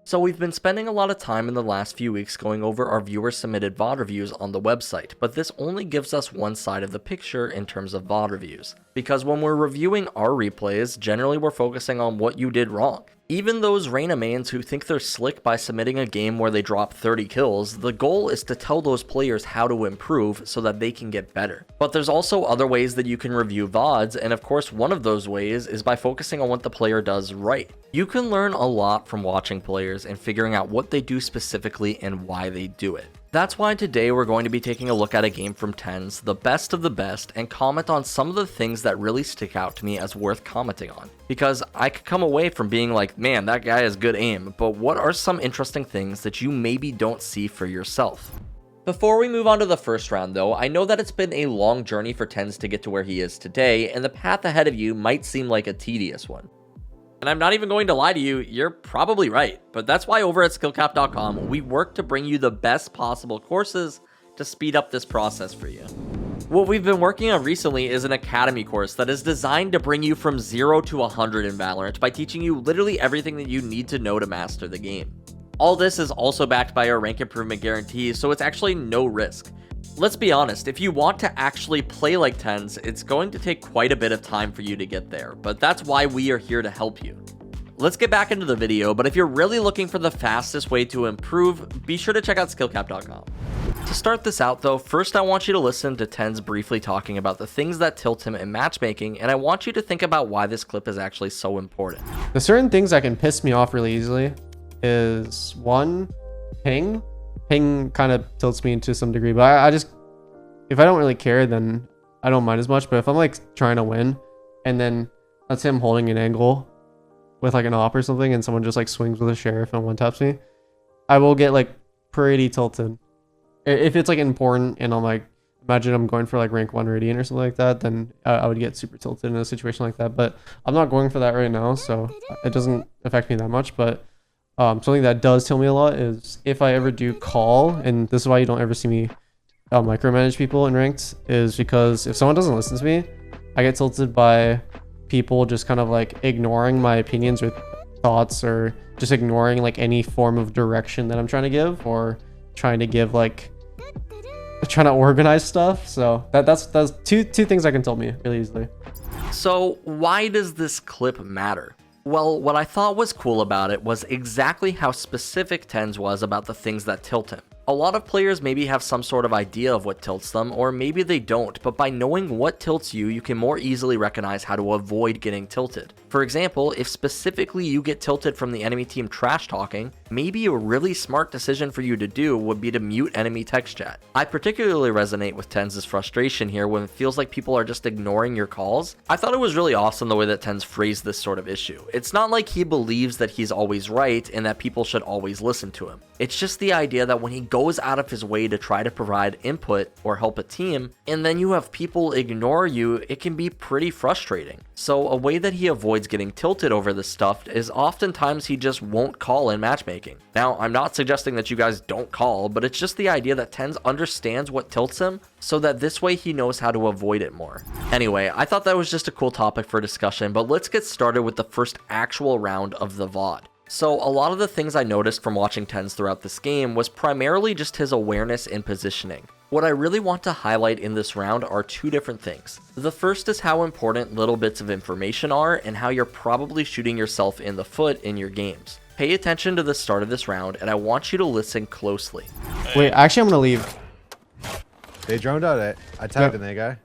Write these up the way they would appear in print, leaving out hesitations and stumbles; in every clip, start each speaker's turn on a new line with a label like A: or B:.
A: So we've been spending a lot of time in the last few weeks going over our viewer-submitted VOD reviews on the website, but this only gives us one side of the picture in terms of VOD reviews. Because when we're reviewing our replays, generally we're focusing on what you did wrong. Even those Reyna mains who think they're slick by submitting a game where they drop 30 kills, the goal is to tell those players how to improve so that they can get better. But there's also other ways that you can review VODs, and of course one of those ways is by focusing on what the player does right. You can learn a lot from watching players and figuring out what they do specifically and why they do it. That's why today we're going to be taking a look at a game from TenZ, the best of the best, and comment on some of the things that really stick out to me as worth commenting on. Because I could come away from being like, man, that guy has good aim, but what are some interesting things that you maybe don't see for yourself? Before we move on to the first round though, I know that it's been a long journey for TenZ to get to where he is today, and the path ahead of you might seem like a tedious one. And I'm not even going to lie to you, you're probably right. But that's why over at SkillCapped.com, we work to bring you the best possible courses to speed up this process for you. What we've been working on recently is an academy course that is designed to bring you from 0 to 100 in Valorant by teaching you literally everything that you need to know to master the game. All this is also backed by our rank improvement guarantee, so it's actually no risk. Let's be honest, if you want to actually play like TenZ, it's going to take quite a bit of time for you to get there, but that's why we are here to help you. Let's get back into the video, but if you're really looking for the fastest way to improve, be sure to check out SkillCapped.com. To start this out though, first I want you to listen to TenZ briefly talking about the things that tilt him in matchmaking, and I want you to think about why this clip is actually so important.
B: The certain things that can piss me off really easily is one, ping. Ping kind of tilts me to some degree, but I just, if I don't really care, then I don't mind as much. But if I'm like trying to win and then let's say I'm holding an angle with like an op or something and someone just like swings with a sheriff and one taps me, I will get like pretty tilted. If it's like important and I'm like, imagine I'm going for like rank 1 Radiant or something like that, then I would get super tilted in a situation like that. But I'm not going for that right now, so it doesn't affect me that much. But something that does tilt me a lot is if I ever do call, and this is why you don't ever see me micromanage people in ranked, is because if someone doesn't listen to me, I get tilted by people just kind of like ignoring my opinions or thoughts, or just ignoring like any form of direction that I'm trying to give, or trying to give like trying to organize stuff. So that's two things that can tilt me really easily.
A: So why does this clip matter? Well, what I thought was cool about it was exactly how specific TenZ was about the things that tilt him. A lot of players maybe have some sort of idea of what tilts them, or maybe they don't, but by knowing what tilts you, you can more easily recognize how to avoid getting tilted. For example, if specifically you get tilted from the enemy team trash talking, maybe a really smart decision for you to do would be to mute enemy text chat. I particularly resonate with TenZ's frustration here when it feels like people are just ignoring your calls. I thought it was really awesome the way that TenZ phrased this sort of issue. It's not like he believes that he's always right and that people should always listen to him. It's just the idea that when he goes out of his way to try to provide input or help a team, and then you have people ignore you, it can be pretty frustrating. So a way that he avoids getting tilted over this stuff is oftentimes he just won't call in matchmaking. Now, I'm not suggesting that you guys don't call, but it's just the idea that TenZ understands what tilts him, so that this way he knows how to avoid it more. Anyway, I thought that was just a cool topic for discussion, but let's get started with the first actual round of the VOD. So a lot of the things I noticed from watching TenZ throughout this game was primarily just his awareness and positioning. What I really want to highlight in this round are two different things. The first is how important little bits of information are and how you're probably shooting yourself in the foot in your games. Pay attention to the start of this round, and I want you to listen closely.
B: Wait, actually I'm gonna leave.
C: They droned out it. I tagged in that guy.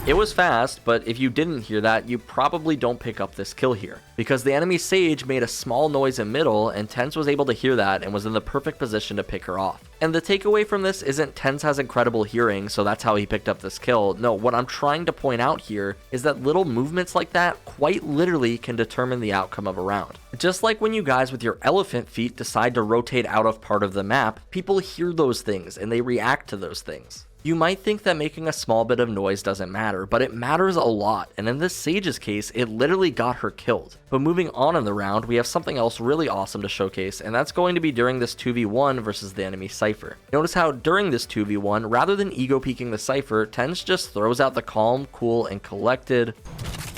A: It was fast, but if you didn't hear that, you probably don't pick up this kill here, because the enemy Sage made a small noise in middle, and TenZ was able to hear that and was in the perfect position to pick her off. And the takeaway from this isn't TenZ has incredible hearing, so that's how he picked up this kill. No, what I'm trying to point out here is that little movements like that quite literally can determine the outcome of a round. Just like when you guys with your elephant feet decide to rotate out of part of the map, people hear those things and they react to those things. You might think that making a small bit of noise doesn't matter, but it matters a lot, and in this Sage's case, it literally got her killed. But moving on in the round, we have something else really awesome to showcase, and that's going to be during this 2v1 versus the enemy Cypher. Notice how during this 2v1, rather than ego peeking the Cypher, TenZ just throws out the calm, cool, and collected.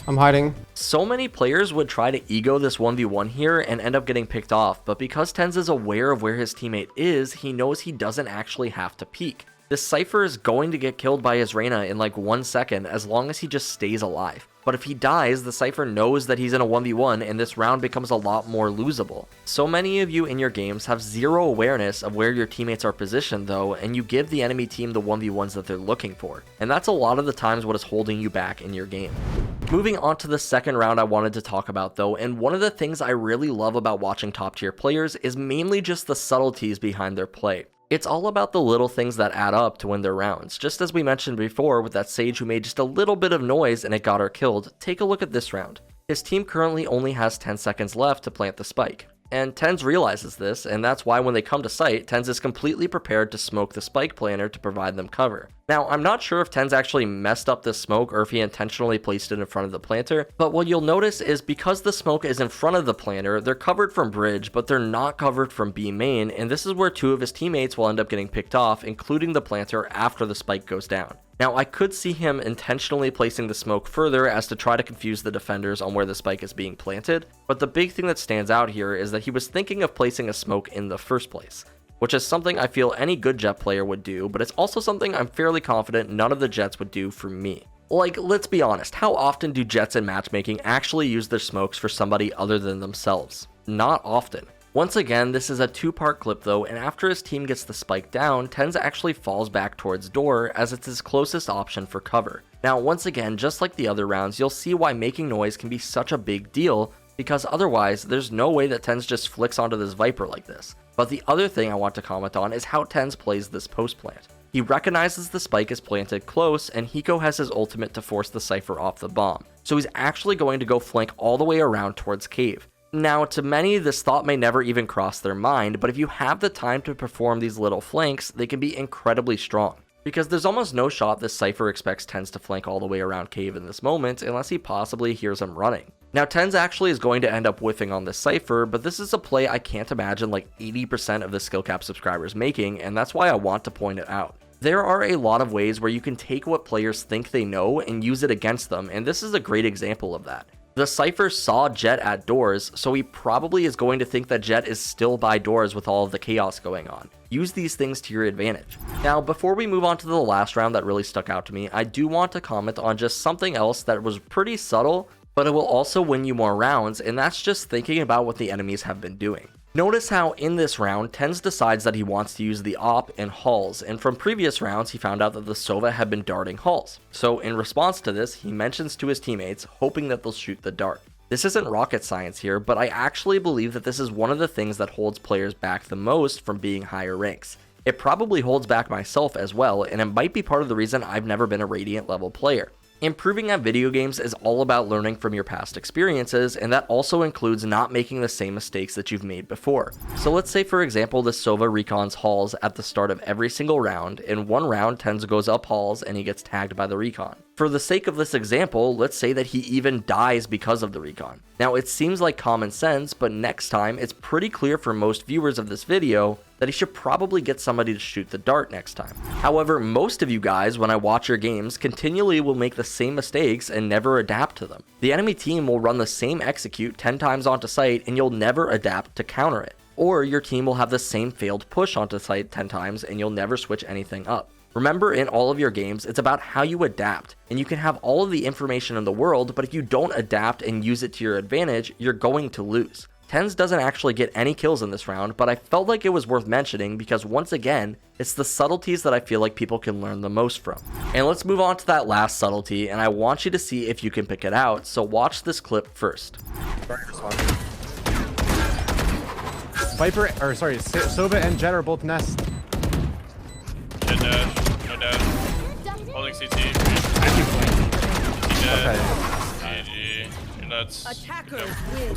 B: I'm hiding.
A: So many players would try to ego this 1v1 here and end up getting picked off, but because TenZ is aware of where his teammate is, he knows he doesn't actually have to peek. This Cypher is going to get killed by his Reyna in like 1 second as long as he just stays alive. But if he dies, the Cypher knows that he's in a 1v1 and this round becomes a lot more losable. So many of you in your games have zero awareness of where your teammates are positioned though, and you give the enemy team the 1v1s that they're looking for. And that's a lot of the times what is holding you back in your game. Moving on to the second round I wanted to talk about though, and one of the things I really love about watching top tier players is mainly just the subtleties behind their play. It's all about the little things that add up to win their rounds. Just as we mentioned before with that Sage who made just a little bit of noise and it got her killed, take a look at this round. His team currently only has 10 seconds left to plant the spike. And TenZ realizes this, and that's why when they come to site, TenZ is completely prepared to smoke the spike planter to provide them cover. Now, I'm not sure if TenZ actually messed up this smoke or if he intentionally placed it in front of the planter, but what you'll notice is because the smoke is in front of the planter, they're covered from bridge, but they're not covered from B main, and this is where 2 of his teammates will end up getting picked off, including the planter after the spike goes down. Now, I could see him intentionally placing the smoke further as to try to confuse the defenders on where the spike is being planted, but the big thing that stands out here is that he was thinking of placing a smoke in the first place, which is something I feel any good Jett player would do, but it's also something I'm fairly confident none of the Jetts would do for me. Like, let's be honest, how often do Jetts in matchmaking actually use their smokes for somebody other than themselves? Not often. Once again, this is a 2-part clip though, and after his team gets the spike down, TenZ actually falls back towards door as it's his closest option for cover. Now once again, just like the other rounds, you'll see why making noise can be such a big deal, because otherwise there's no way that TenZ just flicks onto this Viper like this. But the other thing I want to comment on is how TenZ plays this post plant. He recognizes the spike is planted close, and Hiko has his ultimate to force the Cypher off the bomb, so he's actually going to go flank all the way around towards cave. Now, to many, this thought may never even cross their mind, but if you have the time to perform these little flanks, they can be incredibly strong. Because there's almost no shot this Cypher expects TenZ to flank all the way around cave in this moment, unless he possibly hears him running. Now, TenZ actually is going to end up whiffing on this Cypher, but this is a play I can't imagine like 80% of the SkillCapped subscribers making, and that's why I want to point it out. There are a lot of ways where you can take what players think they know and use it against them, and this is a great example of that. The Cypher saw Jett at doors, so he probably is going to think that Jett is still by doors with all of the chaos going on. Use these things to your advantage. Now, before we move on to the last round that really stuck out to me, I do want to comment on just something else that was pretty subtle, but it will also win you more rounds, and that's just thinking about what the enemies have been doing. Notice how in this round, TenZ decides that he wants to use the AWP and halls, and from previous rounds he found out that the Sova had been darting halls. So in response to this, he mentions to his teammates, hoping that they'll shoot the dart. This isn't rocket science here, but I actually believe that this is one of the things that holds players back the most from being higher ranks. It probably holds back myself as well, and it might be part of the reason I've never been a Radiant level player. Improving at video games is all about learning from your past experiences, and that also includes not making the same mistakes that you've made before. So let's say for example the Sova recons halls at the start of every single round. In one round, TenZ goes up halls and he gets tagged by the recon. For the sake of this example, let's say that he even dies because of the recon. Now it seems like common sense, but next time it's pretty clear for most viewers of this video that he should probably get somebody to shoot the dart next time. However, most of you guys, when I watch your games, continually will make the same mistakes and never adapt to them. The enemy team will run the same execute 10 times onto site and you'll never adapt to counter it. Or your team will have the same failed push onto site 10 times and you'll never switch anything up. Remember, in all of your games, it's about how you adapt, and you can have all of the information in the world, but if you don't adapt and use it to your advantage, you're going to lose. TenZ doesn't actually get any kills in this round, but I felt like it was worth mentioning because once again, it's the subtleties that I feel like people can learn the most from. And let's move on to that last subtlety, and I want you to see if you can pick it out, so watch this clip first.
C: Viper, or sorry, Sova and Jett are both nest.
D: Dead dash, no dash. Holding CT.
C: Okay.
D: GG. You're nuts.
E: Attackers win.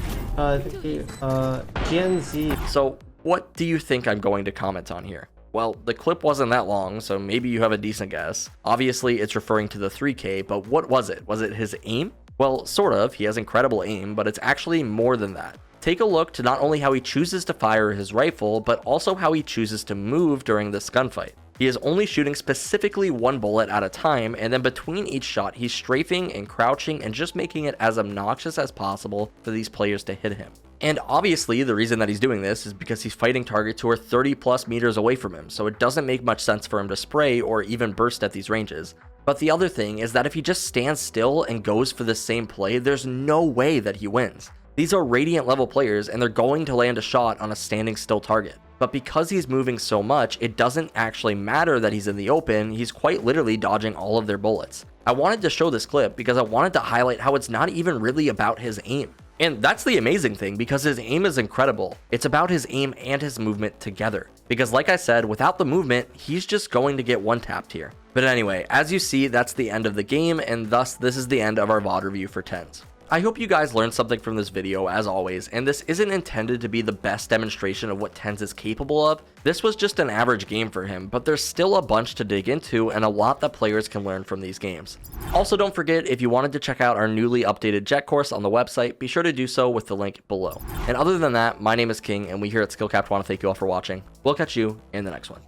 B: TenZ.
A: So what do you think I'm going to comment on here? Well, the clip wasn't that long, so maybe you have a decent guess. Obviously, it's referring to the 3K, but what was it? Was it his aim? Well, sort of. He has incredible aim, but it's actually more than that. Take a look to not only how he chooses to fire his rifle, but also how he chooses to move during this gunfight. He is only shooting specifically one bullet at a time, and then between each shot, he's strafing and crouching and just making it as obnoxious as possible for these players to hit him. And obviously, the reason that he's doing this is because he's fighting targets who are 30 plus meters away from him, so it doesn't make much sense for him to spray or even burst at these ranges. But the other thing is that if he just stands still and goes for the same play, there's no way that he wins. These are Radiant level players and they're going to land a shot on a standing still target. But because he's moving so much, it doesn't actually matter that he's in the open, he's quite literally dodging all of their bullets. I wanted to show this clip because I wanted to highlight how it's not even really about his aim. And that's the amazing thing, because his aim is incredible. It's about his aim and his movement together. Because like I said, without the movement, he's just going to get one tapped here. But anyway, as you see, that's the end of the game, and thus this is the end of our VOD review for TenZ. I hope you guys learned something from this video as always, and this isn't intended to be the best demonstration of what TenZ is capable of. This was just an average game for him, but there's still a bunch to dig into and a lot that players can learn from these games. Also, don't forget, if you wanted to check out our newly updated Jet course on the website, be sure to do so with the link below. And other than that, my name is King, and we here at SkillCapped want to thank you all for watching. We'll catch you in the next one.